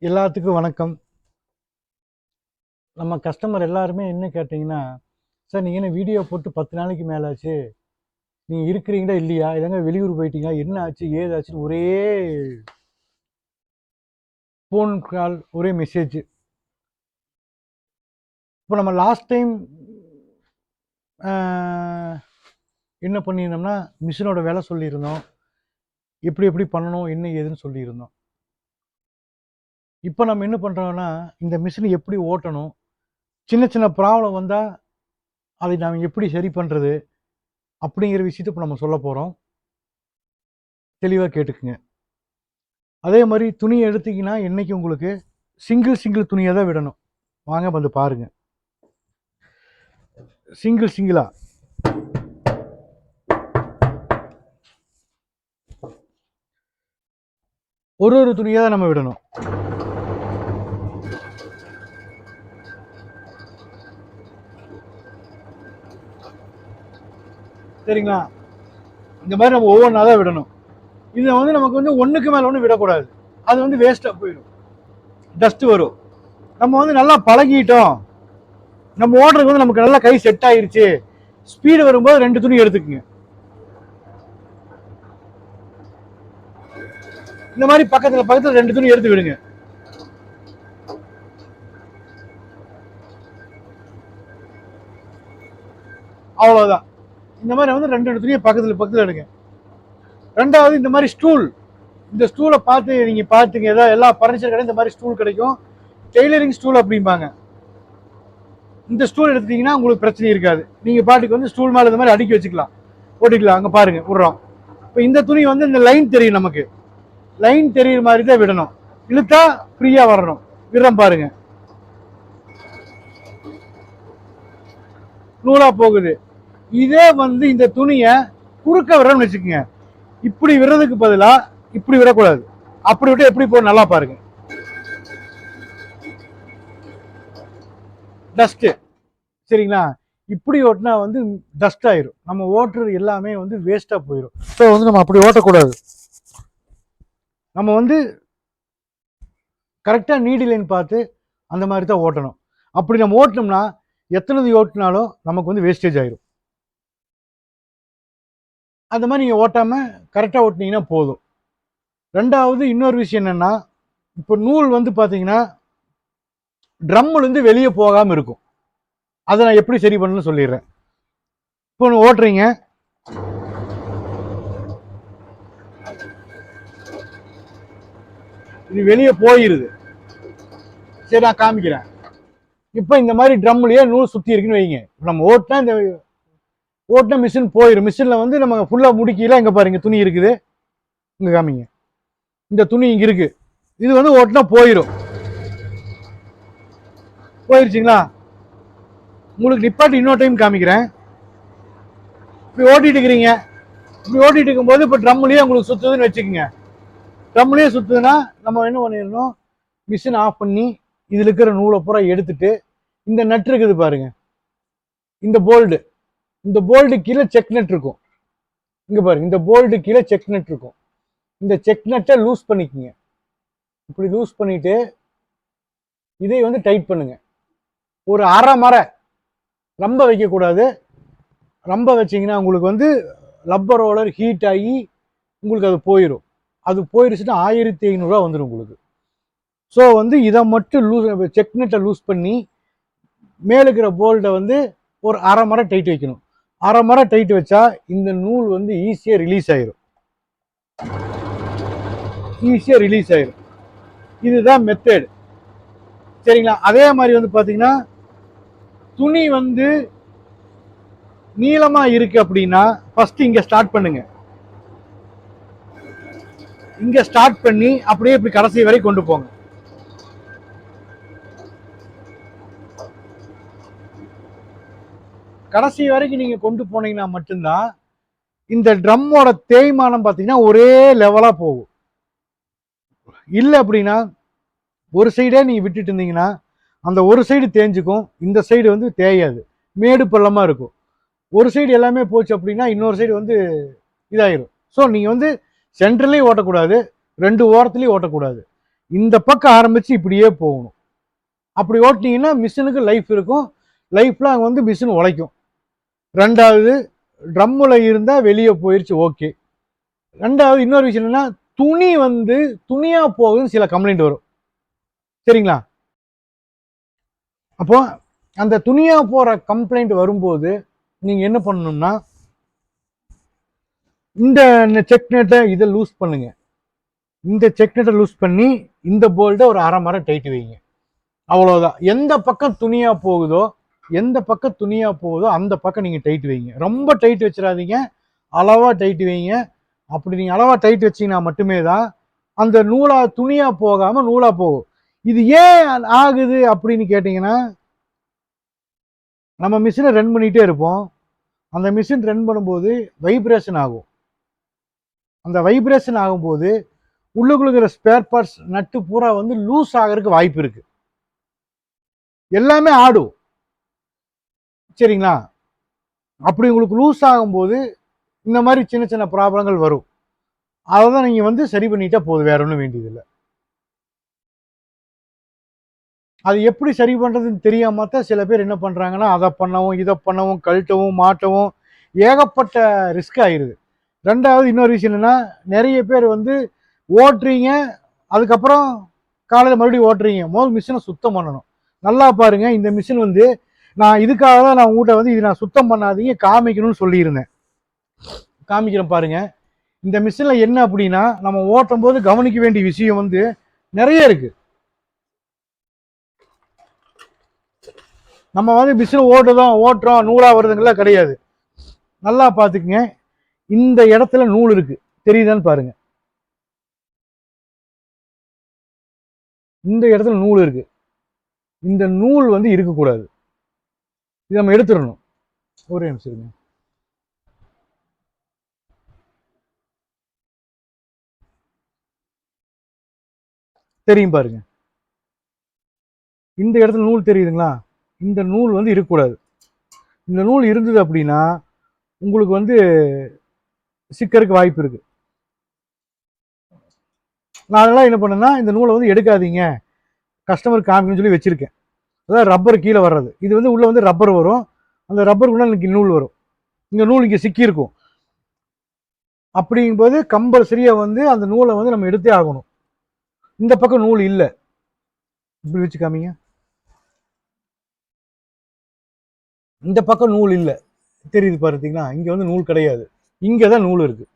எல்லாத்துக்கும் வணக்கம். நம்ம கஸ்டமர் எல்லாருமே என்ன கேட்டிங்கன்னா, சார் நீங்கள் என்ன வீடியோ போட்டு 10 நாளைக்கு மேலே ஆச்சு, நீங்கள் இருக்கிறீங்களா இல்லையா, இல்லைங்க வெளியூர் போயிட்டீங்களா, என்ன ஆச்சு ஏதாச்சுன்னு ஒரே ஃபோன் கால், ஒரே மெசேஜ். இப்போ நம்ம லாஸ்ட் டைம் என்ன பண்ணியிருந்தோம்னா, மிஷினோட வேலை சொல்லியிருந்தோம், எப்படி எப்படி பண்ணணும் என்ன ஏதுன்னு சொல்லியிருந்தோம். இப்போ நம்ம என்ன பண்ணுறோம்னா, இந்த மிஷினை எப்படி ஓட்டணும், சின்ன சின்ன ப்ராப்ளம் வந்தால் அதை நாம் எப்படி சரி பண்ணுறது அப்படிங்கிற விஷயத்தை இப்போ நம்ம சொல்ல போகிறோம். தெளிவாக கேட்டுக்குங்க. அதே மாதிரி துணியை எடுத்தீங்கன்னா என்னைக்கு உங்களுக்கு சிங்கிள் துணியை தான் விடணும். வாங்க வந்து பாருங்க. சிங்கிளா ஒரு துணியை தான் நம்ம விடணும். சரிங்களா? இந்த மாதிரி நம்ம ஒவ்வொன்றா தான் விடணும். இதை வந்து நமக்கு வந்து ஒன்றுக்கு மேலே ஒன்று விடக்கூடாது. அது வந்து வேஸ்ட்டாக போயிடும், டஸ்ட் வரும். நம்ம வந்து நல்லா பழகிட்டோம், நம்ம ஓடுறதுக்கு வந்து நமக்கு நல்லா கை செட் ஆயிருச்சு, ஸ்பீடு வரும்போது 2 துணி எடுத்துக்குங்க. இந்த மாதிரி பக்கத்தில் 2 துணி எடுத்து விடுங்க. அவ்வளோதான். இந்த மாதிரி வந்து 2 துணியை பக்கத்தில் எடுங்க. ரெண்டாவது, இந்த மாதிரி ஸ்டூல், இந்த ஸ்டூலை பார்த்து நீங்கள் பார்த்துங்க. ஏதாவது எல்லா ஃபர்னிச்சர் கடையும் இந்த மாதிரி ஸ்டூல் கிடைக்கும், டெய்லரிங் ஸ்டூல் அப்படிம்பாங்க. இந்த ஸ்டூல் எடுத்துட்டீங்கன்னா உங்களுக்கு பிரச்சனை இருக்காது. நீங்கள் பாட்டுக்கு வந்து ஸ்டூல் மேலே இந்த மாதிரி அடுக்கி வச்சுக்கலாம், ஓட்டிக்கலாம். அங்கே பாருங்க விடுறோம். இப்போ இந்த துணி வந்து இந்த லைன் தெரியும், நமக்கு லைன் தெரியுற மாதிரி தான் விடணும். இழுத்தா ஃப்ரீயாக வரணும். விடுறோம் பாருங்க, நூலா போகுது. இதே வந்து இந்த துணியை குறுக்க விடுறோம்னு வச்சுக்கோங்க, இப்படி விடுறதுக்கு பதிலாக இப்படி விடக்கூடாது. அப்படி விட்டு எப்படி போகும் நல்லா பாருங்க. டஸ்ட், சரிங்களா? இப்படி ஓட்டினா வந்து டஸ்ட் ஆயிரும், நம்ம ஓட்டுறது எல்லாமே வந்து வேஸ்டா போயிடும். ஸோ வந்து நம்ம அப்படி ஓட்டக்கூடாது. நம்ம வந்து கரெக்டா நீடி லைன் பார்த்து அந்த மாதிரி தான் ஓட்டணும். அப்படி நம்ம ஓட்டினோம்னா எத்தனை ஓட்டினாலும் நமக்கு வந்து வேஸ்டேஜ் ஆயிரும். அந்த மாதிரி நீங்க ஓட்டாம கரெக்டா ஓட்டினீங்கன்னா போதும். ரெண்டாவது இன்னொரு விஷயம் என்னன்னா, இப்போ நூல் வந்து பாத்தீங்கன்னா ட்ரம்ல இருந்து வெளியே போகாம இருக்கும். அதை நான் எப்படி சரி பண்ணணும்னு சொல்லிடுறேன். இப்போ ஓட்டுறீங்க, இது வெளியே போயிருது. சரி, நான் காமிக்கிறேன். இப்போ இந்த மாதிரி ட்ரம்லயே நூல் சுத்தி இருக்குன்னு வைங்க. நம்ம ஓட்டினா இந்த ஓட்டின மிஷின் போயிடும். மிஷின்ல வந்து நம்ம ஃபுல்லா முடிக்கல. இங்க பாருங்க துணி இருக்குது, இங்க காமிங்க. இந்த துணி இங்க இருக்கு, இது வந்து ஓட்டினா போயிடும். போயிருச்சுங்களா? உங்களுக்கு நிப்பாட்டி இன்னொரு டைம் காமிக்கிறேன். இப்படி ஓட்டிட்டு இருக்கிறீங்க, இப்படி ஓட்டிட்டு இருக்கும்போது இப்போ ட்ரம்லயே உங்களுக்கு சுத்துதுன்னு வச்சுக்கோங்க. ட்ரம்லயே சுத்துதுன்னா நம்ம என்ன பண்ணிடணும், மிஷின் ஆஃப் பண்ணி இதுல இருக்கிற நூலை பூரா எடுத்துட்டு, இந்த நட் இருக்குது பாருங்க, இந்த போல்டு, இந்த போல்டு கீழே செக் நட் இருக்கும். இங்க பாருங்க, இந்த போல்டு கீழே செக் நட் இருக்கும். இந்த செக் நட்டை லூஸ் பண்ணிக்கங்க. இப்படி லூஸ் பண்ணிட்டு இதை வந்து டைட் பண்ணுங்க. ஒரு அரை மரை, ரொம்ப வைக்கக்கூடாது. ரொம்ப வச்சிங்கன்னா உங்களுக்கு வந்து லப்பர் ரோலர் ஹீட் ஆகி உங்களுக்கு அது போயிடும். அது போயிடுச்சுன்னா 1500 வந்துடும் உங்களுக்கு. ஸோ வந்து இதை மட்டும் செக் நட்டை லூஸ் பண்ணி மேலே இருக்கிற போல்டை வந்து ஒரு அரை மரை டைட் வைக்கணும். அரை மரை டைட் வச்சா இந்த நூல் வந்து ஈஸியாக ரிலீஸ் ஆயிரும். இதுதான் மெத்தட், சரிங்களா? அதே மாதிரி வந்து பாத்தீங்கன்னா, துணி வந்து நீளமா இருக்கு அப்படின்னா ஃபர்ஸ்ட் இங்க ஸ்டார்ட் பண்ணுங்க. இங்க ஸ்டார்ட் பண்ணி அப்படியே இப்படி கடைசி வரை கொண்டு போங்க. கடைசி வரைக்கும் நீங்க கொண்டு போனீங்கன்னா மட்டும்தான் இந்த ட்ரம்மோட தேய்மானம் பார்த்தீங்கன்னா ஒரே லெவலா போகும். இல்லை அப்படின்னா ஒரு சைடே நீங்க விட்டுட்டு இருந்தீங்கன்னா அந்த ஒரு சைடு தேஞ்சுக்கும், இந்த சைடு வந்து தேயாது, மேடு பள்ளமா இருக்கும். ஒரு சைடு எல்லாமே போச்சு அப்படின்னா இன்னொரு சைடு வந்து இதாயிரும். ஸோ நீங்க வந்து சென்ட்ரலையும் ஓட்டக்கூடாது, 2 ஓரத்துலையும் ஓட்டக்கூடாது. இந்த பக்கம் ஆரம்பிச்சு இப்படியே போகணும். அப்படி ஓட்டினீங்கன்னா மிஷினுக்கு லைஃப் இருக்கும், லைஃப்ல அங்கே வந்து மிஷின் உழைக்கும். ரெண்டாவது ட்ரம்மில் இருந்தால் வெளியே போயிடுச்சு, ஓகே. ரெண்டாவது இன்னொரு விஷயம் என்னன்னா, துணி வந்து துணியா போகுதுன்னு சில கம்ப்ளைண்ட் வரும், சரிங்களா? அப்போ அந்த துணியா போற கம்ப்ளைண்ட் வரும்போது நீங்க என்ன பண்ணணும்னா, இந்த செக் நெட்டை இதை லூஸ் பண்ணுங்க. இந்த செக் நெட்டை லூஸ் பண்ணி இந்த போல்ட்டை ஒரு அரை மரம் டைட் வைங்க, அவ்வளவுதான். எந்த பக்கம் துணியா போகுதோ அந்த பக்கம் நீங்க டைட் வைங்க. ரொம்ப டைட் வச்சிடாதீங்க, அளவா டைட் வைங்க. அப்படி நீங்க அளவா டைட் வச்சீங்கன்னா மட்டுமே தான் அந்த நூலா துணியா போகாம நூலா போகும். இது ஏன் ஆகுது அப்படின்னு கேட்டீங்கன்னா, நம்ம மிஷினை ரன் பண்ணிட்டே இருப்போம். அந்த மிஷின் ரன் பண்ணும்போது வைப்ரேஷன் ஆகும். அந்த வைப்ரேஷன் ஆகும்போது உள்ளுக்குள்ள ஸ்பேர் பார்ட்ஸ் நட்டு பூரா வந்து லூஸ் ஆகிறதுக்கு வாய்ப்பு இருக்கு. எல்லாமே ஆடும், சரிங்களா? அப்படி உங்களுக்கு லூஸ் ஆகும்போது இந்த மாதிரி சின்ன சின்ன ப்ராப்ளங்கள் வரும். அதை தான் நீங்க வந்து சரி பண்ணிட்டா போதும், வேற ஒன்றும் வேண்டியதில்லை. அது எப்படி சரி பண்றதுன்னு தெரியாம தான் சில பேர் என்ன பண்றாங்கன்னா, அதை பண்ணவும் இதை பண்ணவும் கழட்டவும் மாட்டவும் ஏகப்பட்ட ரிஸ்க் ஆயிருது. ரெண்டாவது இன்னொரு விஷயம் என்னன்னா, நிறைய பேர் வந்து ஓட்டுறீங்க, அதுக்கப்புறம் காலையில் மறுபடியும் ஓட்டுறீங்க. முதல் மிஷினை சுத்தம் பண்ணணும். நல்லா பாருங்க, இந்த மிஷின் வந்து நான் இதுக்காக தான் நான் உங்கள்கிட்ட வந்து இது நான் சுத்தம் பண்ணாதீங்க காமிக்கணும்னு சொல்லியிருந்தேன். காமிக்கிறேன் பாருங்க. இந்த மிஷினில் என்ன அப்படின்னா, நம்ம ஓட்டும் போது கவனிக்க வேண்டிய விஷயம் வந்து நிறைய இருக்கு. நம்ம வந்து மிஷின் ஓட்டுறோம் நூலா வருதுங்கெல்லாம் கிடையாது. நல்லா பார்த்துக்குங்க, இந்த இடத்துல நூல் இருக்கு, தெரியுதான்னு பாருங்க. இந்த இடத்துல நூல் இருக்கு, இந்த நூல் வந்து இருக்கக்கூடாது. இது நம்ம எடுத்துடணும். ஒரே நிமிஷம் இருங்க. தெரியும் பாருங்க, இந்த இடத்துல நூல் தெரியுதுங்களா? இந்த நூல் வந்து இருக்கக்கூடாது. இந்த நூல் இருந்தது அப்படின்னா உங்களுக்கு வந்து சிக்கருக்கு வாய்ப்பு இருக்கு. நான் அதெல்லாம் என்ன பண்ணேன்னா, இந்த நூலை வந்து எடுக்காதீங்க, கஸ்டமர் காமிக்கணும்னு சொல்லி வச்சிருக்கேன். அதாவது ரப்பர் கீழே வர்றது, இது வந்து உள்ள வந்து ரப்பர் வரும், அந்த ரப்பருக்குள்ள எனக்கு நூல் வரும், இங்க நூல் இங்க சிக்கி இருக்கும். அப்படிங்கும்போது கம்பல்சரியா வந்து அந்த நூலை வந்து நம்ம எடுத்தே ஆகணும். இந்த பக்கம் நூல் இல்லை, இப்படி வச்சு காமிங்க. இந்த பக்கம் நூல் இல்லை, தெரியுது பார்த்தீங்களா? இங்க வந்து நூல் கிடையாது, இங்க தான் நூல் இருக்கு.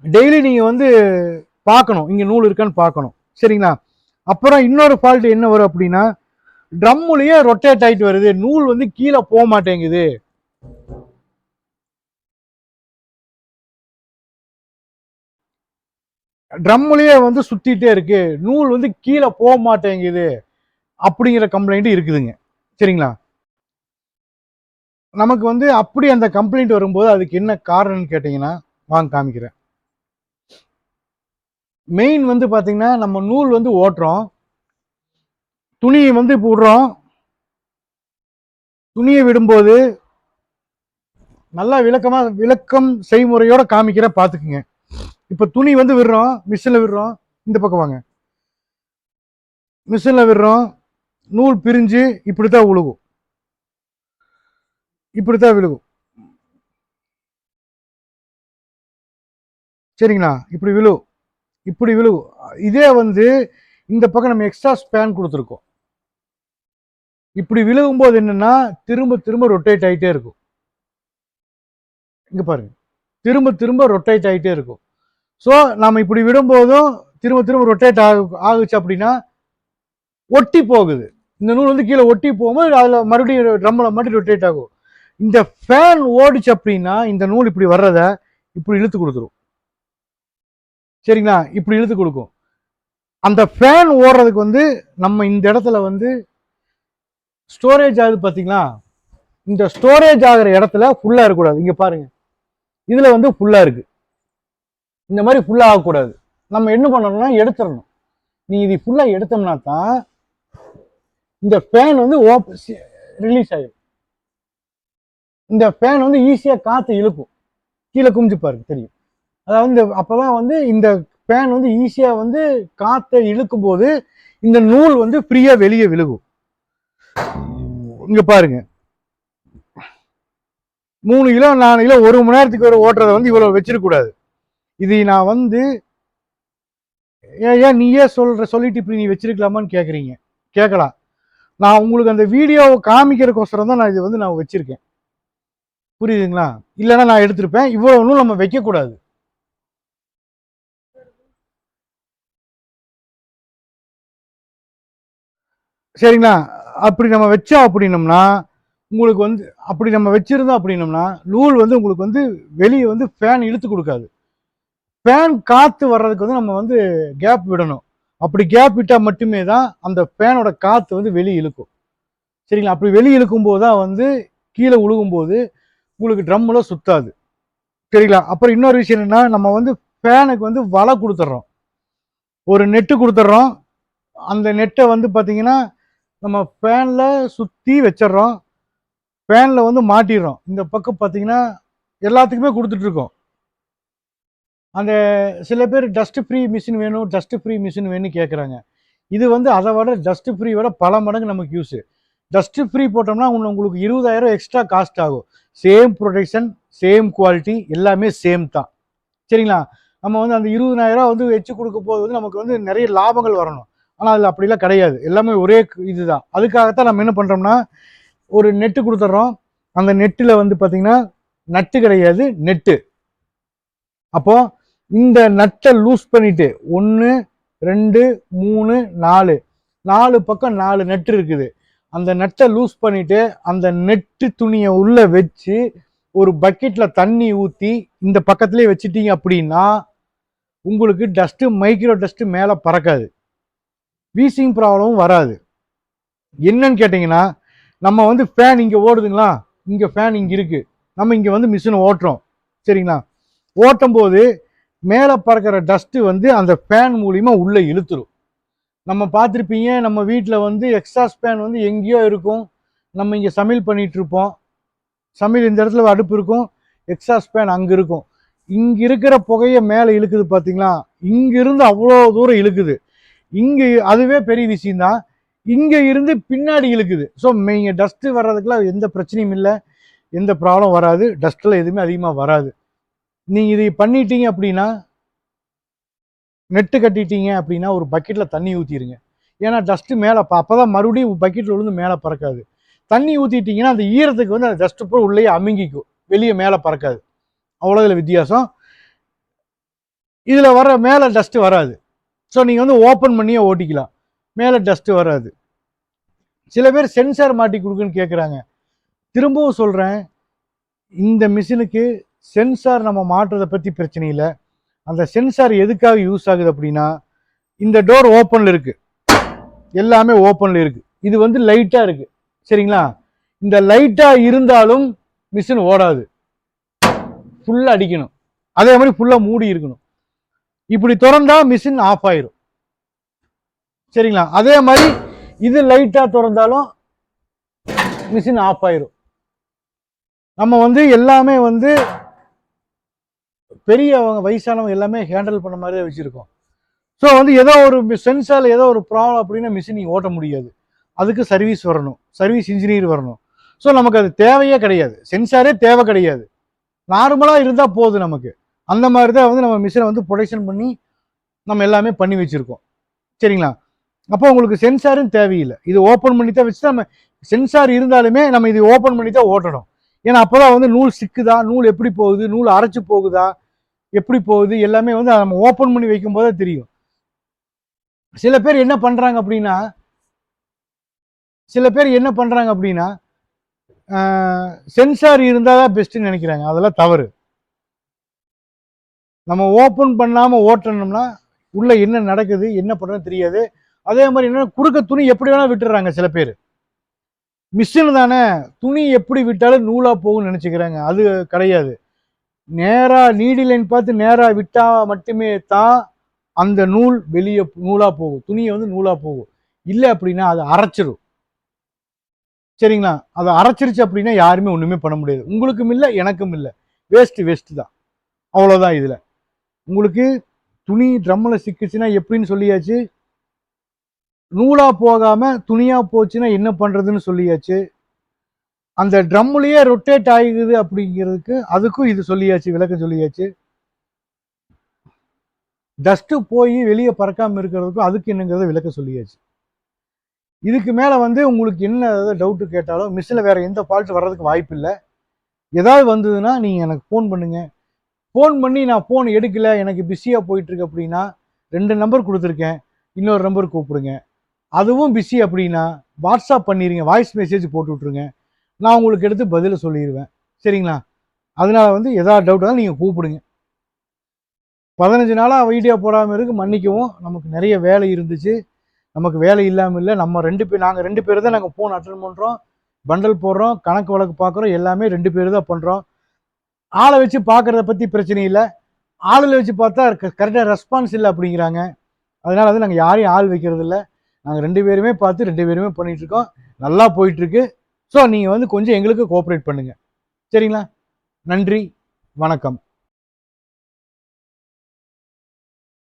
டெய்லி நீங்க வந்து பார்க்கணும், இங்க நூல் இருக்கான்னு பார்க்கணும், சரிங்களா? அப்புறம் இன்னொரு ஃபால்ட் என்ன வரும் அப்படின்னா, ட்ரம்முலயே ரொட்டேட் ஆயிட்டு வருது, நூல் வந்து கீழே போக மாட்டேங்குது. ட்ரம்முலயே வந்து சுத்திட்டே இருக்கு, நூல் வந்து கீழே போக மாட்டேங்குது அப்படிங்கிற கம்ப்ளைண்ட் இருக்குதுங்க, சரிங்களா? நமக்கு வந்து அப்படி அந்த கம்ப்ளைண்ட் வரும்போது அதுக்கு என்ன காரணம்னு கேட்டீங்கன்னா, வாங்க காமிக்கிறேன். மெயின் வந்து பாத்தீங்கன்னா, நம்ம நூல் வந்து ஓட்டுறோம், துணியை வந்து இப்போ விடுறோம், துணியை விடும்போது நல்லா விளக்கம் செய்முறையோட காமிக்கிற பாத்துக்குங்க. இப்ப துணி வந்து விடுறோம், மிஷின்ல விடுறோம், இந்த பக்கம் வாங்க, மிஷின்ல விடுறோம், நூல் பிரிஞ்சு இப்படித்தான் விழுகும், இப்படித்தான் விழுகும், சரிங்களா? இப்படி விழுவும், இப்படி விழுவும். இதே வந்து இந்த பக்கம் நம்ம எக்ஸ்ட்ரா ஸ்பேன் கொடுத்துருக்கோம், இப்படி விழுகும் போது என்னன்னா திரும்ப திரும்ப ரொட்டேட் ஆகிட்டே இருக்கும். இங்க பாருங்க, திரும்ப திரும்ப ரொட்டேட் ஆகிட்டே இருக்கும். ஸோ நம்ம இப்படி விடும்போதும் திரும்ப திரும்ப ரொட்டேட் ஆகுச்சு அப்படின்னா ஒட்டி போகுது, இந்த நூல் வந்து கீழே ஒட்டி போகும்போது அதுல மறுபடியும் ட்ரம்மில் மட்டும் ரொட்டேட் ஆகும். இந்த ஃபேன் ஓடிச்சு அப்படின்னா இந்த நூல் இப்படி வர்றத இப்படி இழுத்து கொடுத்துரும், சரிங்களா? இப்படி இழுத்து கொடுக்கும். அந்த ஃபேன் ஓடுறதுக்கு வந்து நம்ம இந்த இடத்துல வந்து ஸ்டோரேஜ் ஆகுது பாத்தீங்களா? இந்த ஸ்டோரேஜ் ஆகிற இடத்துல ஃபுல்லா இருக்கக்கூடாது. இங்க பாருங்க, இதுல வந்து ஃபுல்லா இருக்கு, இந்த மாதிரி ஃபுல்லா ஆகக்கூடாது. நம்ம என்ன பண்ணணும்னா எடுத்துடணும். நீங்க இது ஃபுல்லா எடுத்தோம்னா தான் இந்த ஃபேன் வந்து ரிலீஸ் ஆயிடும். இந்த ஃபேன் வந்து ஈஸியா காத்து இழுக்கும். கீழே குமிஞ்சு பாருங்க தெரியும், அதாவது அப்பதான் வந்து இந்த ஃபேன் வந்து ஈஸியா வந்து காத்தை இழுக்கும் போது இந்த நூல் வந்து ஃப்ரீயா வெளியே விழுகும். இங்க பாருங்க, 3 கிலோ 4 கிலோ 1 மணி நேரத்துக்கு வர ஓட்டுறதை வந்து இவ்வளவு வச்சிருக்க கூடாது. இது நான் வந்து ஏன் நீயே சொல்லிட்டு இப்படி நீ வச்சிருக்கலாமான்னு கேக்குறீங்க. கேட்கலாம். நான் உங்களுக்கு அந்த வீடியோவை காமிக்கிறதுக்கோசரம் தான் நான் இது வந்து நான் வச்சிருக்கேன். புரியுதுங்களா? இல்லைன்னா நான் எடுத்திருப்பேன். இவ்வளவு நூல் நம்ம வைக்க கூடாது. சரிங்களா? அப்படி நம்ம வச்சோம் அப்படின்னம்னா உங்களுக்கு வந்து அப்படி நம்ம வச்சிருந்தோம் அப்படின்னம்னா நூல் வந்து உங்களுக்கு வந்து வெளியே வந்து ஃபேன் இழுத்து கொடுக்காது. ஃபேன் காத்து வர்றதுக்கு வந்து நம்ம வந்து கேப் விடணும். அப்படி கேப் விட்டா மட்டுமே தான் அந்த ஃபேனோட காத்து வந்து வெளியே இழுக்கும். சரிங்களா? அப்படி வெளியே இழுக்கும் போது தான் வந்து கீழே விழுகும் போது உங்களுக்கு ட்ரம்ல சுத்தாது. சரிங்களா? அப்புறம் இன்னொரு விஷயம் என்னன்னா, நம்ம வந்து ஃபேனுக்கு வந்து வலை கொடுத்துட்றோம். ஒரு நெட்டு கொடுத்துட்றோம். அந்த நெட்டை வந்து பார்த்தீங்கன்னா நம்ம ஃபேன்ல சுற்றி வச்சிடறோம். ஃபேன்ல வந்து மாட்டிடுறோம். இந்த பக்கம் பார்த்தீங்கன்னா எல்லாத்துக்குமே கொடுத்துட்டு இருக்கோம். அந்த சில பேர் டஸ்ட் ஃப்ரீ மிஷின் வேணும், டஸ்ட் ஃப்ரீ மிஷின் வேணும்னு கேட்குறாங்க. இது வந்து அதை விட டஸ்ட் ஃப்ரீ விட பல மடங்கு நமக்கு யூஸ். டஸ்ட் ஃப்ரீ போட்டோம்னா உங்களுக்கு 20,000 எக்ஸ்ட்ரா காஸ்ட் ஆகும். சேம் ப்ரொடெக்ஷன், சேம் குவாலிட்டி, எல்லாமே சேம் தான். சரிங்களா? நம்ம வந்து அந்த 20,000 வந்து வச்சு கொடுக்க போது வந்து நமக்கு வந்து நிறைய லாபங்கள் வரணும். ஆனால் அதில் அப்படிலாம் கிடையாது. எல்லாமே ஒரே இதுதான். அதுக்காகத்தான் நம்ம என்ன பண்ணுறோம்னா ஒரு நெட்டு கொடுத்துட்றோம். அந்த நெட்டில் வந்து பார்த்தீங்கன்னா நட்டு கிடையாது, நெட்டு. அப்போ இந்த நட்டை லூஸ் பண்ணிட்டு 1 2 3 4 4 பக்கம் 4 நெட்டு இருக்குது. அந்த நட்டை லூஸ் பண்ணிட்டு அந்த நெட்டு துணியை உள்ள வச்சு ஒரு பக்கெட்ல தண்ணி ஊற்றி இந்த பக்கத்துலேயே வச்சுட்டீங்க அப்படின்னா உங்களுக்கு டஸ்ட், மைக்ரோ டஸ்ட் மேலே பறக்காது, வீசிங் ப்ராப்ளமும் வராது. என்னன்னு கேட்டிங்கன்னா நம்ம வந்து ஃபேன் இங்கே ஓடுதுங்களா, இங்கே ஃபேன் இங்கே இருக்கு, நம்ம இங்கே வந்து மிஷினை ஓட்டுறோம். சரிங்களா? ஓட்டும் போது மேலே பறக்கிற டஸ்ட்டு வந்து அந்த ஃபேன் மூலிமா உள்ளே இழுத்துரும். நம்ம பார்த்துருப்பீங்க, நம்ம வீட்டில் வந்து எக்ஸாஸ்ட் ஃபேன் வந்து எங்கேயோ இருக்கும். நம்ம இங்கே சமையல் பண்ணிட்டு இருப்போம். சமையல் இந்த இடத்துல அடுப்பு இருக்கும், எக்ஸாஸ்ட் ஃபேன் அங்கே இருக்கும். இங்கே இருக்கிற புகையை மேலே இழுக்குது பார்த்தீங்களா? இங்கிருந்து அவ்வளோ தூரம் இழுக்குது. இங்கே அதுவே பெரிய விஷயம்தான். இங்கே இருந்து பின்னாடி இழுக்குது. ஸோ இங்கே டஸ்ட்டு வர்றதுக்குலாம் எந்த பிரச்சனையும் இல்லை, எந்த ப்ராப்ளம் வராது. டஸ்ட்டில் எதுவுமே அதிகமாக வராது. நீங்கள் இதை பண்ணிட்டீங்க அப்படின்னா, நெட்டு கட்டிட்டீங்க அப்படின்னா ஒரு பக்கெட்டில் தண்ணி ஊற்றிடுங்க. ஏன்னா டஸ்ட்டு மேலே அப்போ தான் மறுபடியும் பக்கெட்டில் விழுந்து மேலே பறக்காது. தண்ணி ஊற்றிட்டீங்கன்னா அந்த ஈரத்துக்கு வந்து அந்த டஸ்ட்டு போய் உள்ளே அமுங்கிக்கும், வெளியே மேலே பறக்காது. அவ்வளோ இதில் வித்தியாசம். இதில் வர மேலே டஸ்ட்டு வராது. ஸோ நீங்கள் வந்து ஓப்பன் பண்ணியே ஓட்டிக்கலாம், மேலே டஸ்ட்டு வராது. சில பேர் சென்சார் மாட்டி கொடுக்குன்னு கேட்குறாங்க. திரும்பவும் சொல்கிறேன், இந்த மிஷினுக்கு சென்சார் நம்ம மாட்டுறதை பற்றி பிரச்சனை இல்லை. அந்த சென்சார் எதுக்காக யூஸ் ஆகுது அப்படின்னா, இந்த டோர் ஓப்பனில் இருக்கு, எல்லாமே ஓப்பனில் இருக்கு. இது வந்து லைட்டாக இருக்கு. சரிங்களா? இந்த லைட்டாக இருந்தாலும் மிஷின் ஓடாது, ஃபுல்லாக அடிக்கணும். அதே மாதிரி ஃபுல்லாக மூடி இருக்கணும். இப்படி திறந்தா மிஷின் ஆஃப் ஆயிரும். சரிங்களா? அதே மாதிரி இது லைட்டாக திறந்தாலும் மிஷின் ஆஃப் ஆயிரும். நம்ம வந்து எல்லாமே வந்து பெரியவங்க வயசானவங்க எல்லாமே ஹேண்டில் பண்ண மாதிரியே வச்சுருக்கோம். ஸோ வந்து ஏதோ ஒரு சென்சாரில் ஏதோ ஒரு ப்ராப்ளம் அப்படின்னா மிஷின் நீங்கள் ஓட்ட முடியாது. அதுக்கு சர்வீஸ் வரணும், சர்வீஸ் இன்ஜினியர் வரணும். ஸோ நமக்கு அது தேவையே கிடையாது, சென்சாரே தேவை கிடையாது. நார்மலாக இருந்தால் போதும் நமக்கு. அந்த மாதிரி தான் வந்து நம்ம மிஷினை வந்து ப்ரொடெக்ஷன் பண்ணி நம்ம எல்லாமே பண்ணி வச்சுருக்கோம். சரிங்களா? அப்போ உங்களுக்கு சென்சாரும் தேவையில்லை. இது ஓப்பன் பண்ணி தான் வச்சு நம்ம சென்சார் இருந்தாலுமே நம்ம இது ஓப்பன் பண்ணி தான் ஓட்டணும். ஏன்னா அப்போ தான் வந்து நூல் சிக்குதா, நூல் எப்படி போகுது, நூல் அரைச்சி போகுதா, எப்படி போகுது, எல்லாமே வந்து நம்ம ஓப்பன் பண்ணி வைக்கும் போதே தெரியும். சில பேர் என்ன பண்றாங்க அப்படின்னா சென்சார் இருந்தாதான் பெஸ்ட்னு நினைக்கிறாங்க. அதெல்லாம் தவறு. நம்ம ஓப்பன் பண்ணாம ஓட்டணும்னா உள்ள என்ன நடக்குது, என்ன பண்றது தெரியாது. அதே மாதிரி என்ன குறுக்க துணி எப்படி வேணா விட்டுறாங்க சில பேர். மிஷின் தானே, துணி எப்படி விட்டாலும் நூலா போகும்னு நினைச்சுக்கிறாங்க. அது கிடையாது. நேரா நீடி லைன் பார்த்து நேரா விட்டா மட்டுமே தான் அந்த நூல் வெளியே நூலா போகும், துணியை வந்து நூலா போகும். இல்லை அப்படின்னா அது அரைச்சிரும். சரிங்களா? அதை அரைச்சிருச்சு அப்படின்னா யாருமே ஒண்ணுமே பண்ண முடியாது. உங்களுக்கும் இல்லை, எனக்கும் இல்லை. வேஸ்ட் தான். அவ்வளவுதான் இதுல. உங்களுக்கு துணி ட்ரம்மில் சிக்கிச்சுன்னா எப்படின்னு சொல்லியாச்சு. நூலாக போகாமல் துணியாக போச்சுன்னா என்ன பண்ணுறதுன்னு சொல்லியாச்சு. அந்த ட்ரம்முலேயே ரொட்டேட் ஆகிக்குது அப்படிங்கிறதுக்கு அதுக்கும் இது சொல்லியாச்சு, விளக்கம் சொல்லியாச்சு. டஸ்ட்டு போய் வெளியே பறக்காமல் இருக்கிறதுக்கும் அதுக்கு என்னங்கிறத விளக்க சொல்லியாச்சு. இதுக்கு மேலே வந்து உங்களுக்கு என்ன டவுட்டு கேட்டாலும் மிஷினில் வேறு எந்த ஃபால்ட் வர்றதுக்கு வாய்ப்பு இல்லை. ஏதாவது வந்ததுன்னா நீங்கள் எனக்கு ஃபோன் பண்ணுங்கள். ஃபோன் பண்ணி நான் ஃபோன் எடுக்கலை, எனக்கு பிஸியாக போயிட்டுருக்கு அப்படின்னா 2 நம்பர் கொடுத்துருக்கேன், இன்னொரு நம்பர் கூப்பிடுங்க. அதுவும் பிஸி அப்படின்னா வாட்ஸ்அப் பண்ணிடுங்க, வாய்ஸ் மெசேஜ் போட்டு விட்ருங்க. நான் உங்களுக்கு எடுத்து பதிலை சொல்லிடுவேன். சரிங்களா? அதனால வந்து எதாவது டவுட் இருந்தாலும் நீங்கள் கூப்பிடுங்க. 15 நாளாக வீடியோ போடாமல் இருக்கு, மன்னிக்கவும். நமக்கு நிறைய வேலை இருந்துச்சு. நமக்கு வேலை இல்லாமல் இல்லை. நாங்கள் 2 பேர் தான் நாங்கள் ஃபோன் அட்டன் பண்ணுறோம், பண்டல் போடுறோம், கணக்கு வழக்கு பார்க்குறோம், எல்லாமே 2 பேர் தான் பண்ணுறோம். ஆளை வச்சு பார்க்குறத பற்றி பிரச்சனை இல்லை. ஆளில் வச்சு பார்த்தா கரெக்டாக ரெஸ்பான்ஸ் இல்லை அப்படிங்கிறாங்க. அதனால வந்து நாங்கள் யாரையும் ஆள் வைக்கிறது இல்லை. நாங்கள் 2 பேருமே பார்த்து 2 பேருமே பண்ணிகிட்ருக்கோம். நல்லா போயிட்டுருக்கு. ஸோ நீங்கள் வந்து கொஞ்சம் எங்களுக்கு கோஆப்ரேட் பண்ணுங்கள். சரிங்களா? நன்றி, வணக்கம்.